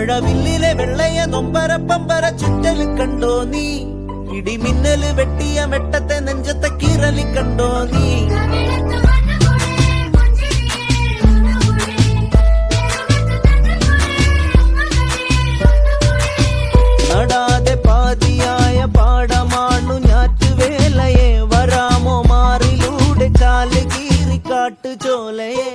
മഴവില്ലിലെ വെള്ളയ നൊമ്പര പമ്പര ചുറ്റല് കണ്ടോ നീ ഇടിമിന്നല് വെട്ടിയ വെട്ടത്തെ നെഞ്ചത്തെ കീറലി കണ്ടോ നീ നടാതെ പാതിയായ പാടമാണു ഞാറ്റുവേലയെ വരാമോ മാറിലൂടെ കാല് കീറി കാട്ടു ചോലയെ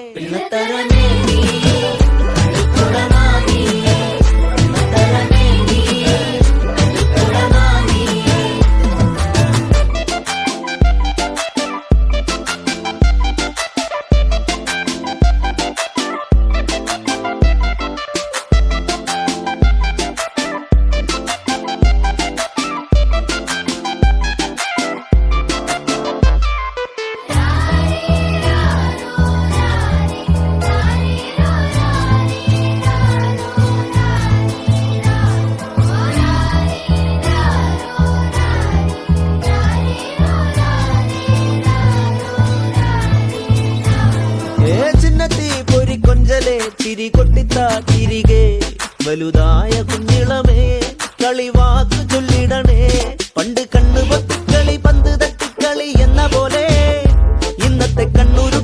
ചിരി കൊട്ടിത്ത തിരികെ വലുതായ കുഞ്ഞിളമേ കളിവാക്ക് ചൊല്ലിടണേ പണ്ട് കണ്ണു പൊത്തിക്കളി പന്ത് തട്ടിക്കളി എന്ന പോലെ ഇന്നത്തെ കണ്ണൂർ